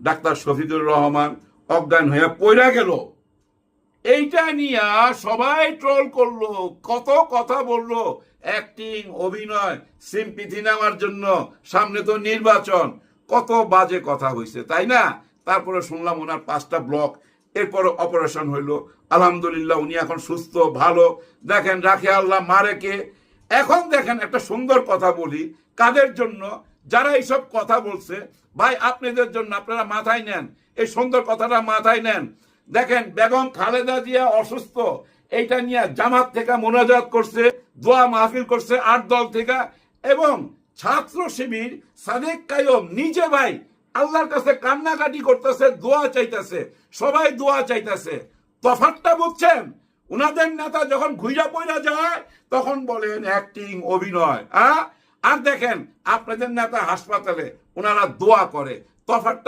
Doctor Shafiqur Rahman অজ্ঞান হয়ে পড়ে গেল, এইটা নিয়ে সবাই ট্রোল করলো, কত কথা বললো, অ্যাক্টিং, অভিনয়, সিম্পিথি নেওয়ার জন্য, সামনে তো নির্বাচন, কত বাজে কথা হয়েছে, তাই না? তারপরে শুনলাম ওনার 5টা ব্লক, এরপর অপারেশন হইলো, আলহামদুলিল্লাহ উনি এখন সুস্থ, ভালো। দেখেন, রাখে আল্লাহ মারে কে। এখন দেখেন একটা সুন্দর কথা বলি, কাদের জন্য? যারা এইসব কথা বলছে, ভাই আপনাদের জন্য, আপনারা মাথায় নেন, এই সুন্দর কথাটা মাথায় নেন। দেখেন, বেগম খালেদা জিয়া অসুস্থ, এইটা নিয়ে জামাত থেকে মোনাজাত করছে, দোয়া মাহফিল করছে 8 দল থেকে, এবং ছাত্র শিবির সাদেক কায়ুম নিজে ভাই আল্লাহর কাছে কান্নাকাটি করতেছে, দোয়া চাইতেছে, সবাই দোয়া চাইতেছে। তফাৎটা বুঝছেন? উনাদের নেতা যখন ঘুইরা পইরা যায় তখন বলেন অ্যাক্টিং, অভিনয়। আর দেখেন আপনাদের নেতা হাসপাতালে, ওনারা দোয়া করে। তফাৎটা